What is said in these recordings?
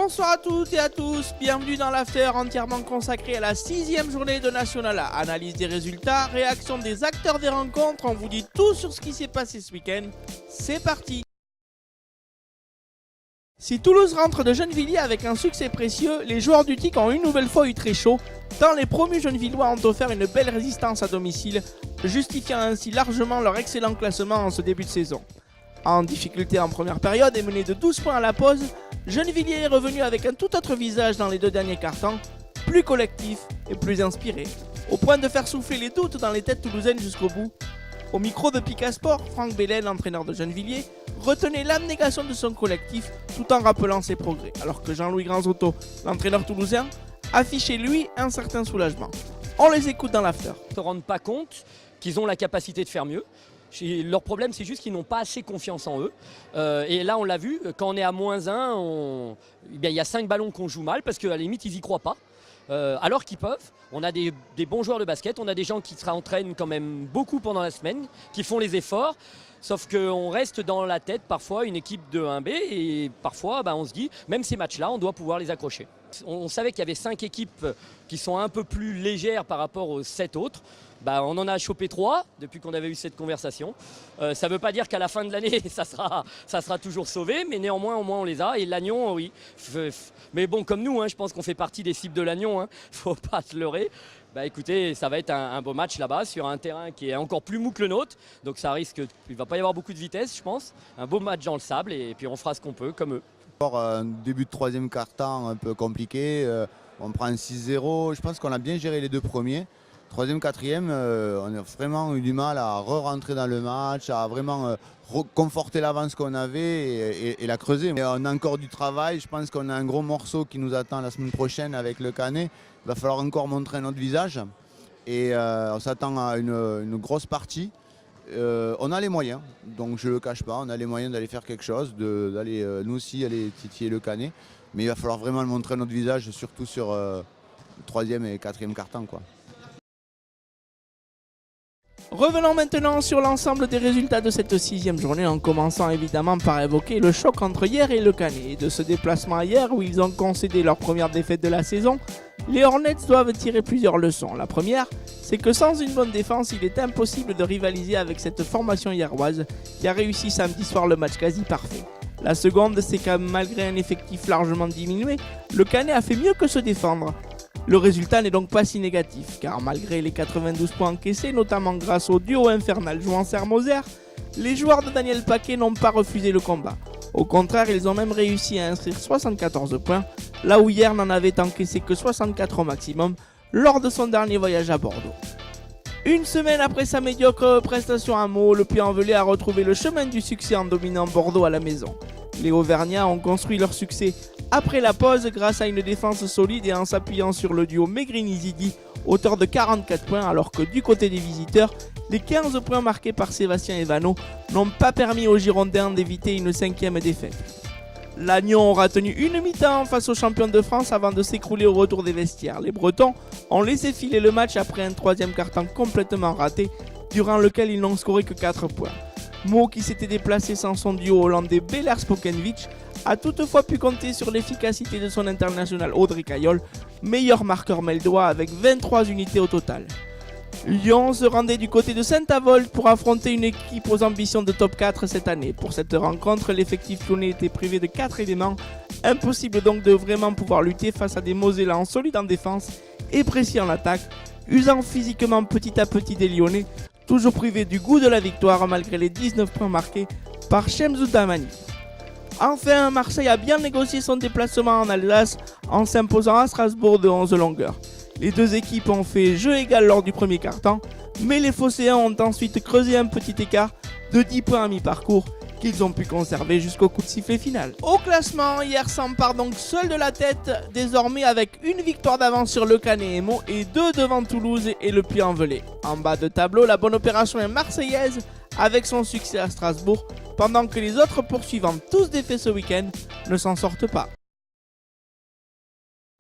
Bonsoir à toutes et à tous, bienvenue dans l'after entièrement consacré à la 6e journée de National A. Analyse des résultats, réaction des acteurs des rencontres, on vous dit tout sur ce qui s'est passé ce week-end. C'est parti! Si Toulouse rentre de Gennevilliers avec un succès précieux, les joueurs du TIC ont une nouvelle fois eu très chaud, tant les promus genevillois ont offert une belle résistance à domicile, justifiant ainsi largement leur excellent classement en ce début de saison. En difficulté en première période et mené de 12 points à la pause, Gennevilliers est revenu avec un tout autre visage dans les deux derniers quarts-temps, plus collectif et plus inspiré, au point de faire souffler les doutes dans les têtes toulousaines jusqu'au bout. Au micro de Pika Sport, Franck Belen, entraîneur de Gennevilliers, retenait l'abnégation de son collectif tout en rappelant ses progrès, alors que Jean-Louis Granzotto, l'entraîneur toulousain, affichait lui un certain soulagement. On les écoute dans l'after. Ils ne se rendent pas compte qu'ils ont la capacité de faire mieux. Leur problème, c'est juste qu'ils n'ont pas assez confiance en eux. Et là, on l'a vu, quand on est à -1, il y a 5 ballons qu'on joue mal parce qu'à la limite, ils n'y croient pas. Alors qu'ils peuvent. On a des bons joueurs de basket, on a des gens qui se entraînent quand même beaucoup pendant la semaine, qui font les efforts. Sauf qu'on reste dans la tête parfois une équipe de 1B et parfois on se dit, même ces matchs-là, on doit pouvoir les accrocher. On savait qu'il y avait 5 équipes qui sont un peu plus légères par rapport aux 7 autres. On en a chopé 3 depuis qu'on avait eu cette conversation. Ça ne veut pas dire qu'à la fin de l'année, ça sera toujours sauvé, mais néanmoins, au moins, on les a. Et Lannion, oui. Mais bon, comme nous, je pense qu'on fait partie des cibles de Lannion. Il ne faut pas se leurrer. Écoutez, ça va être un beau match là-bas sur un terrain qui est encore plus mou que le nôtre. Donc ça risque, il ne va pas y avoir beaucoup de vitesse, je pense. Un beau match dans le sable et puis on fera ce qu'on peut, comme eux. Un début de troisième quart-temps un peu compliqué. On prend un 6-0. Je pense qu'on a bien géré les deux premiers. Troisième, quatrième, on a vraiment eu du mal à re-rentrer dans le match, à vraiment conforter l'avance qu'on avait et la creuser. Mais on a encore du travail. Je pense qu'on a un gros morceau qui nous attend la semaine prochaine avec le Canet. Il va falloir encore montrer notre visage. Et on s'attend à une grosse partie. On a les moyens, donc je ne le cache pas. On a les moyens d'aller faire quelque chose, d'aller nous aussi aller titiller le Canet. Mais il va falloir vraiment montrer notre visage, surtout sur le troisième et quatrième quart-temps, quoi. Revenons maintenant sur l'ensemble des résultats de cette 6e journée, en commençant évidemment par évoquer le choc entre hier et le Canet. Et de ce déplacement hier où ils ont concédé leur première défaite de la saison, les Hornets doivent tirer plusieurs leçons. La première, c'est que sans une bonne défense, il est impossible de rivaliser avec cette formation hierroise qui a réussi samedi soir le match quasi parfait. La seconde, c'est que malgré un effectif largement diminué, le Canet a fait mieux que se défendre. Le résultat n'est donc pas si négatif, car malgré les 92 points encaissés, notamment grâce au duo infernal Jouancer-Moser, les joueurs de Daniel Paquet n'ont pas refusé le combat. Au contraire, ils ont même réussi à inscrire 74 points, là où hier n'en avait encaissé que 64 au maximum lors de son dernier voyage à Bordeaux. Une semaine après sa médiocre prestation à Meaux, le Puy-en-Velay a retrouvé le chemin du succès en dominant Bordeaux à la maison. Les Auvergnats ont construit leur succès après la pause grâce à une défense solide et en s'appuyant sur le duo Megrini-Zidi, auteur de 44 points, alors que du côté des visiteurs, les 15 points marqués par Sébastien Evano n'ont pas permis aux Girondins d'éviter une 5e défaite. Lannion aura tenu une mi-temps face aux champions de France avant de s'écrouler au retour des vestiaires. Les Bretons ont laissé filer le match après un troisième quart-temps complètement raté, durant lequel ils n'ont scoré que 4 points. Meaux, qui s'était déplacé sans son duo hollandais Belair Spokenvich, a toutefois pu compter sur l'efficacité de son international Audrey Caillol, meilleur marqueur meldois avec 23 unités au total. Lyon se rendait du côté de Saint-Avold pour affronter une équipe aux ambitions de top 4 cette année. Pour cette rencontre, l'effectif lyonnais était privé de 4 éléments, impossible donc de vraiment pouvoir lutter face à des Mosellans solides en défense et précis en attaque, usant physiquement petit à petit des Lyonnais, toujours privés du goût de la victoire malgré les 19 points marqués par Shemzou Damani. Enfin, Marseille a bien négocié son déplacement en Alsace en s'imposant à Strasbourg de 11 longueurs. Les deux équipes ont fait jeu égal lors du premier quart-temps, mais les Phocéens ont ensuite creusé un petit écart de 10 points à mi-parcours qu'ils ont pu conserver jusqu'au coup de sifflet final. Au classement, hier s'empare donc seul de la tête, désormais avec une victoire d'avance sur le Canet et Meaux et 2 devant Toulouse et le Puy-en-Velay. En bas de tableau, la bonne opération est marseillaise avec son succès à Strasbourg, pendant que les autres poursuivants, tous défaits ce week-end, ne s'en sortent pas.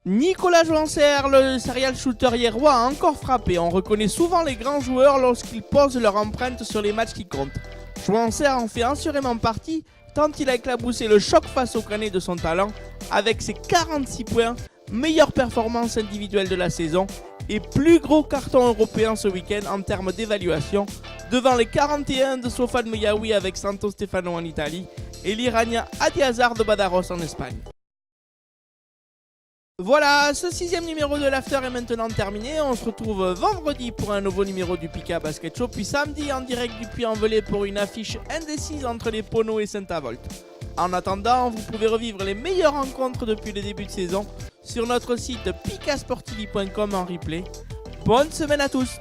Nicolas Jouancer, le serial shooter hierrois, a encore frappé. On reconnaît souvent les grands joueurs lorsqu'ils posent leur empreinte sur les matchs qui comptent. Jouancer en fait assurément partie, tant il a éclaboussé le choc face au Canet de son talent avec ses 46 points, meilleure performance individuelle de la saison et plus gros carton européen ce week-end en termes d'évaluation, devant les 41 de Sofan Meyaoui avec Santo Stefano en Italie et l'Iranien Adi Hazard de Badajoz en Espagne. Voilà, ce 6e numéro de l'After est maintenant terminé. On se retrouve vendredi pour un nouveau numéro du Pika Basket Show, puis samedi en direct du Puy-en-Velay pour une affiche indécise entre les Pono et Saint-Avold. En attendant, vous pouvez revivre les meilleures rencontres depuis le début de saison sur notre site pikasportivi.com en replay. Bonne semaine à tous!